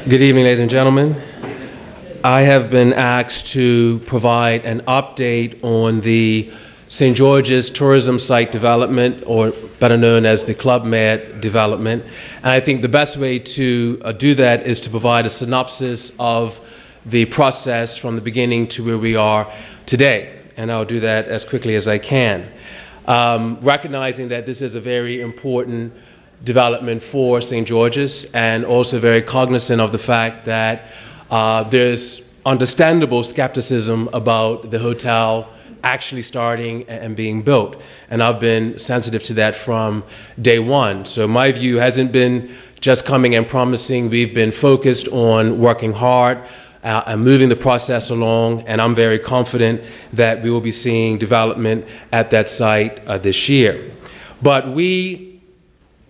Good evening, ladies and gentlemen. I have been asked to provide an update on the St. George's tourism site development, or better known as the Club Med development. And I think the best way to do that is to provide a synopsis of the process from the beginning to where we are today. And I'll do that as quickly as I can. Recognizing that this is a very important development for St. George's, and also very cognizant of the fact that there's understandable skepticism about the hotel actually starting and being built. And I've been sensitive to that from day one. So my view hasn't been just coming and promising. We've been focused on working hard and moving the process along, and I'm very confident that we will be seeing development at that site this year. But we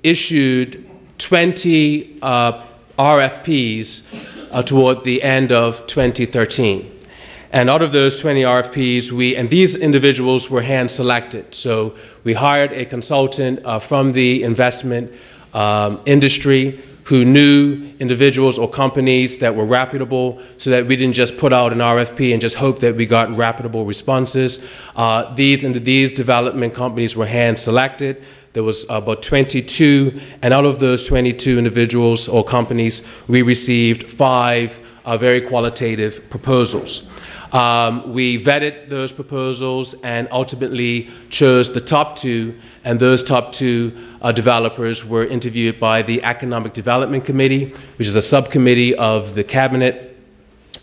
issued 20 RFPs toward the end of 2013. And out of those 20 RFPs, and these individuals were hand selected. So we hired a consultant from the investment industry who knew individuals or companies that were reputable, so that we didn't just put out an RFP and just hope that we got reputable responses. These development companies were hand selected. There was about 22, and out of those 22 individuals or companies, we received 5 very qualitative proposals. We vetted those proposals and ultimately chose the top 2, and those top 2 developers were interviewed by the Economic Development Committee, which is a subcommittee of the Cabinet,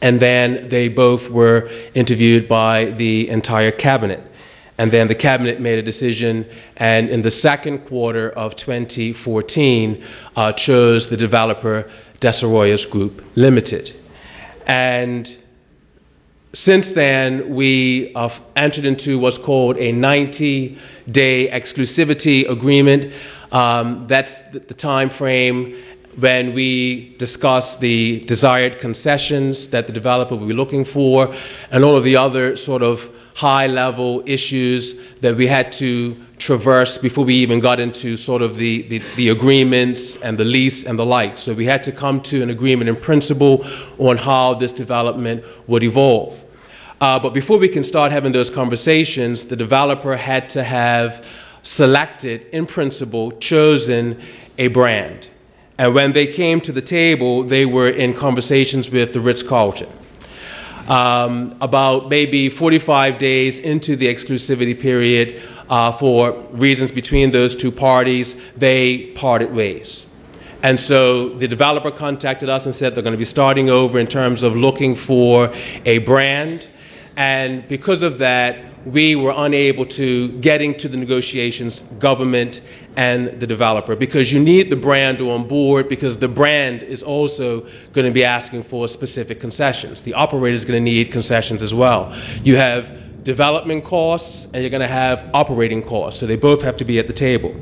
and then they both were interviewed by the entire Cabinet. And then the Cabinet made a decision, and in the second quarter of 2014, chose the developer Desarrollos Group Limited. And since then, we entered into what's called a 90-day exclusivity agreement. That's the time frame when we discuss the desired concessions that the developer will be looking for, and all of the other sort of high-level issues that we had to traverse before we even got into sort of the agreements and the lease and the like. So we had to come to an agreement in principle on how this development would evolve. But before we can start having those conversations, the developer had to have selected, in principle, chosen a brand. And when they came to the table, they were in conversations with the Ritz-Carlton. About maybe 45 days into the exclusivity period, for reasons between those two parties, they parted ways. And so the developer contacted us and said they're going to be starting over in terms of looking for a brand. And because of that, we were unable to get into the negotiations, government and the developer, because you need the brand on board, because the brand is also going to be asking for specific concessions. The operator is going to need concessions as well. You have development costs and you're going to have operating costs, so they both have to be at the table.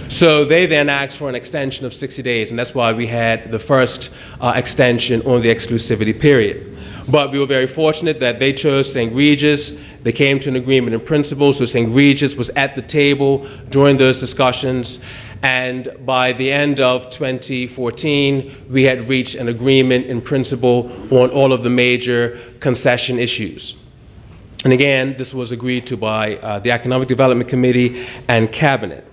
So they then asked for an extension of 60 days, and that's why we had the first extension on the exclusivity period. But we were very fortunate that they chose St. Regis. They came to an agreement in principle, so St. Regis was at the table during those discussions. And by the end of 2014, we had reached an agreement in principle on all of the major concession issues. And again, this was agreed to by the Economic Development Committee and Cabinet.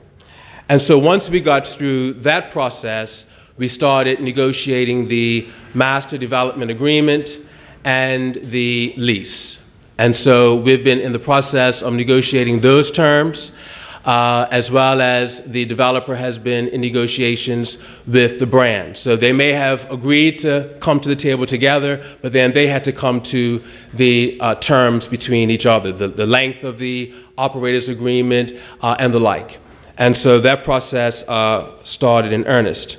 And so once we got through that process, we started negotiating the Master Development Agreement and the lease. And so we've been in the process of negotiating those terms, as well as the developer has been in negotiations with the brand. So they may have agreed to come to the table together, but then they had to come to the terms between each other, the length of the operator's agreement and the like. And so that process started in earnest.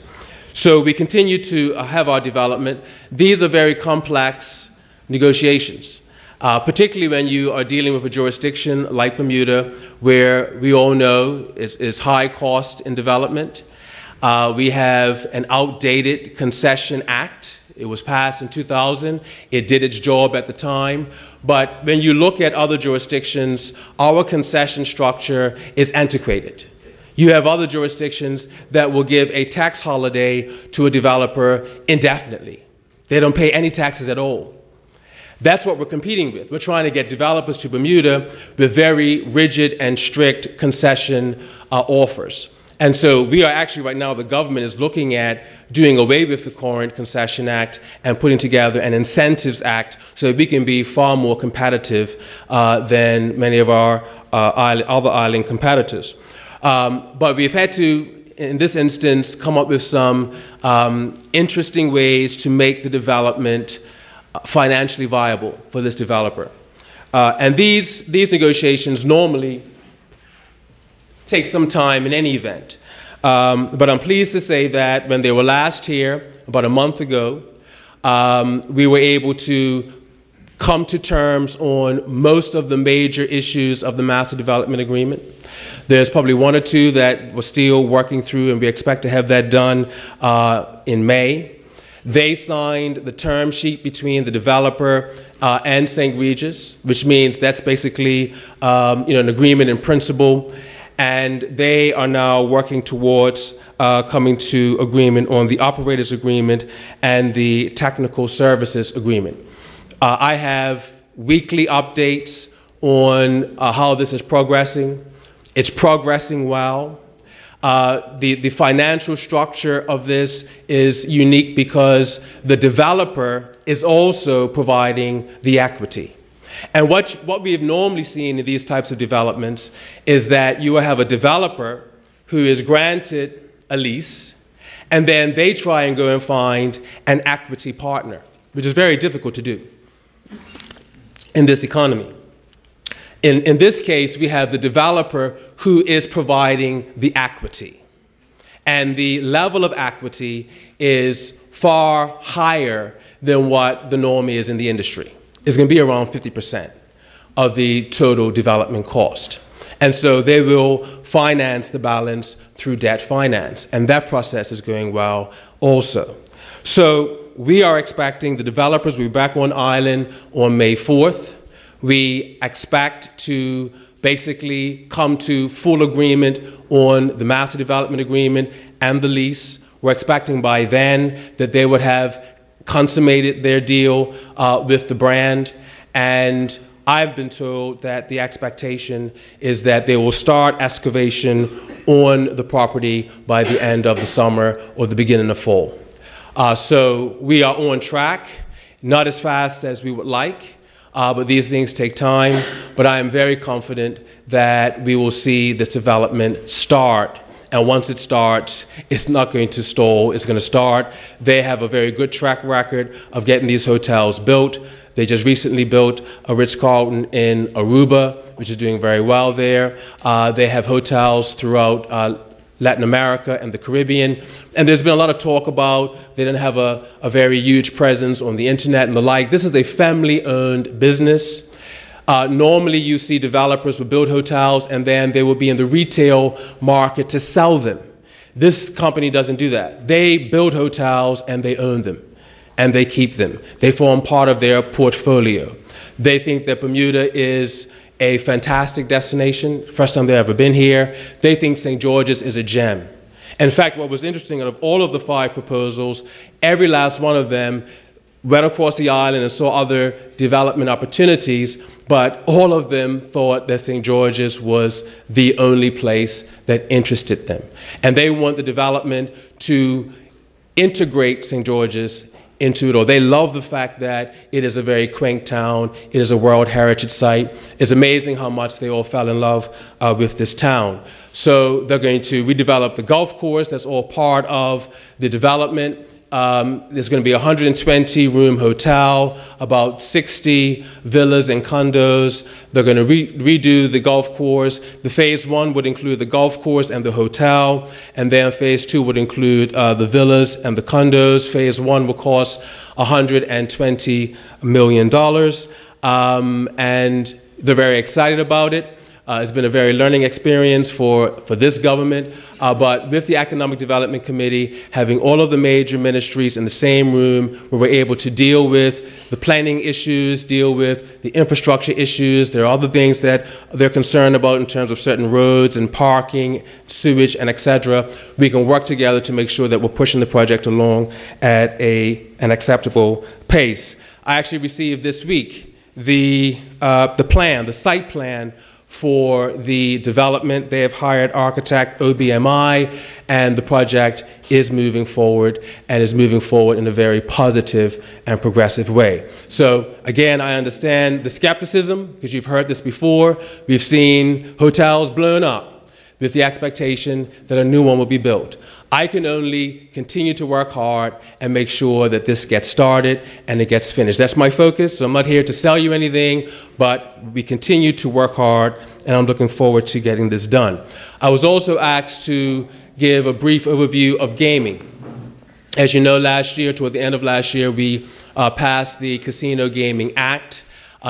So we continue to have our development. These are very complex negotiations, particularly when you are dealing with a jurisdiction like Bermuda, where we all know is high cost in development. We have an outdated concession act. It was passed in 2000. It did its job at the time. But when you look at other jurisdictions, our concession structure is antiquated. You have other jurisdictions that will give a tax holiday to a developer indefinitely. They don't pay any taxes at all. That's what we're competing with. We're trying to get developers to Bermuda with very rigid and strict concession offers. And so we are actually right now, the government is looking at doing away with the current Concession Act and putting together an Incentives Act so that we can be far more competitive than many of our other island competitors. But we've had to, in this instance, come up with some interesting ways to make the development financially viable for this developer. And these negotiations normally take some time in any event. But I'm pleased to say that when they were last here, about a month ago, we were able to come to terms on most of the major issues of the Master Development Agreement. There's probably one or two that we're still working through, and we expect to have that done in May. They signed the term sheet between the developer and St. Regis, which means that's basically an agreement in principle. And they are now working towards coming to agreement on the operators agreement and the technical services agreement. I have weekly updates on how this is progressing. It's progressing well. The financial structure of this is unique because the developer is also providing the equity. And what we have normally seen in these types of developments is that you will have a developer who is granted a lease, and then they try and go and find an equity partner, which is very difficult to do in this economy. In this case, we have the developer who is providing the equity. And the level of equity is far higher than what the norm is in the industry. It's going to be around 50% of the total development cost. And so they will finance the balance through debt finance. And that process is going well also. So we are expecting the developers will be back on island on May 4th. We expect to basically come to full agreement on the Master Development Agreement and the lease. We're expecting by then that they would have consummated their deal with the brand, and I've been told that the expectation is that they will start excavation on the property by the end of the summer or the beginning of fall. So we are on track, not as fast as we would like, but these things take time. But I am very confident that we will see this development start. And once it starts, it's not going to stall, it's going to start. They have a very good track record of getting these hotels built. They just recently built a Ritz-Carlton in Aruba, which is doing very well there. They have hotels throughout Latin America and the Caribbean. And there's been a lot of talk about they don't have a very huge presence on the internet and the like. This is a family-owned business. Normally you see developers will build hotels and then they will be in the retail market to sell them. This company doesn't do that. They build hotels and they own them and they keep them. They form part of their portfolio. They think that Bermuda is a fantastic destination, first time they've ever been here. They think St. George's is a gem. In fact, what was interesting, out of all of the 5 proposals, every last one of them went across the island and saw other development opportunities, but all of them thought that St. George's was the only place that interested them. And they want the development to integrate St. George's into it all. They love the fact that it is a very quaint town, it is a World Heritage Site. It's amazing how much they all fell in love with this town. So they're going to redevelop the golf course, that's all part of the development. There's going to be a 120-room hotel, about 60 villas and condos. They're going to redo the golf course. The phase 1 would include the golf course and the hotel, and then phase 2 would include the villas and the condos. Phase 1 will cost $120 million, and they're very excited about it. It's been a very learning experience for this government, but with the Economic Development Committee, having all of the major ministries in the same room where we're able to deal with the planning issues, deal with the infrastructure issues. There are other things that they're concerned about in terms of certain roads and parking, sewage, and et cetera. We can work together to make sure that we're pushing the project along at an acceptable pace. I actually received this week the site plan for the development. They have hired architect OBMI, and the project is moving forward and is moving forward in a very positive and progressive way. So again, I understand the skepticism because you've heard this before. We've seen hotels blown up with the expectation that a new one will be built. I can only continue to work hard and make sure that this gets started and it gets finished. That's my focus. So I'm not here to sell you anything, but we continue to work hard, and I'm looking forward to getting this done. I was also asked to give a brief overview of gaming. As you know, last year, toward the end of last year, we passed the Casino Gaming Act.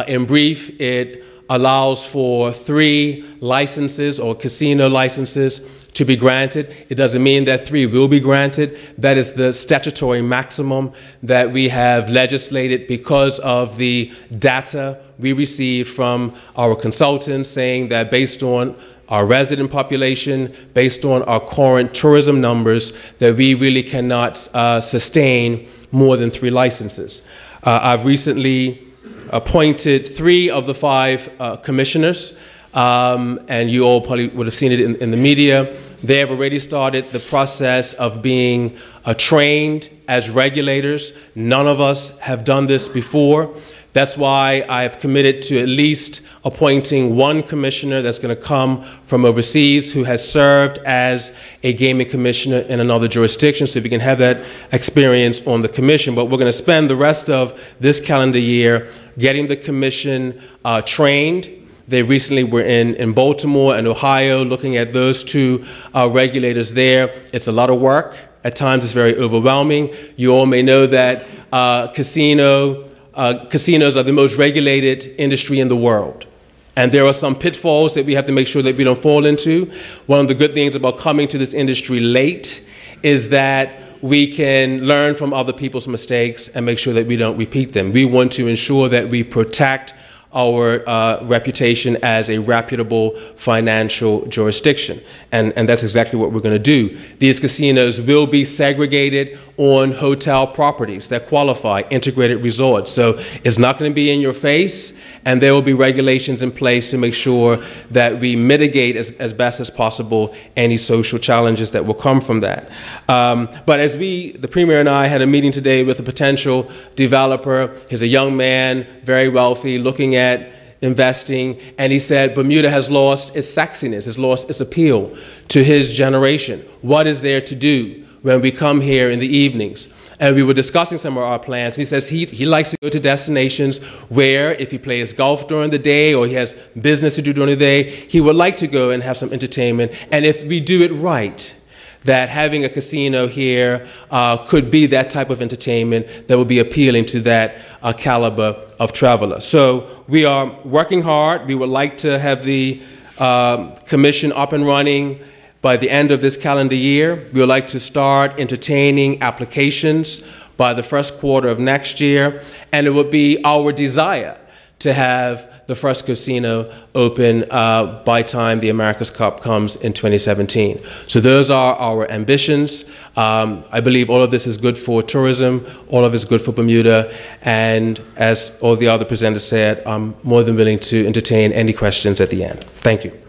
In brief, it allows for 3 licenses or casino licenses to be granted. It doesn't mean that 3 will be granted. That is the statutory maximum that we have legislated because of the data we received from our consultants saying that based on our resident population, based on our current tourism numbers, that we really cannot sustain more than 3 licenses. I've recently appointed 3 of the 5 commissioners, and you all probably would have seen it in the media. They have already started the process of being trained as regulators. None of us have done this before. That's why I've committed to at least appointing 1 commissioner that's going to come from overseas who has served as a gaming commissioner in another jurisdiction, so we can have that experience on the commission. But we're going to spend the rest of this calendar year getting the commission trained. They recently were in Baltimore and Ohio looking at those 2 regulators there. It's a lot of work. At times it's very overwhelming. You all may know that casinos are the most regulated industry in the world. And there are some pitfalls that we have to make sure that we don't fall into. One of the good things about coming to this industry late is that we can learn from other people's mistakes and make sure that we don't repeat them. We want to ensure that we protect our reputation as a reputable financial jurisdiction. And that's exactly what we're going to do. These casinos will be segregated on hotel properties that qualify, integrated resorts. So it's not going to be in your face, and there will be regulations in place to make sure that we mitigate as best as possible any social challenges that will come from that. But as the Premier and I had a meeting today with a potential developer. He's a young man, very wealthy, looking at investing, and he said Bermuda has lost its sexiness, has lost its appeal to his generation. What is there to do when we come here in the evenings? And we were discussing some of our plans. He says he likes to go to destinations where if he plays golf during the day or he has business to do during the day, he would like to go and have some entertainment. And if we do it right, that having a casino here could be that type of entertainment that would be appealing to that caliber of traveler. So we are working hard. We would like to have the commission up and running by the end of this calendar year. We would like to start entertaining applications by the first quarter of next year, and it would be our desire to have the first casino open by time the America's Cup comes in 2017. So those are our ambitions. I believe all of this is good for tourism, all of it is good for Bermuda, and as all the other presenters said, I'm more than willing to entertain any questions at the end. Thank you.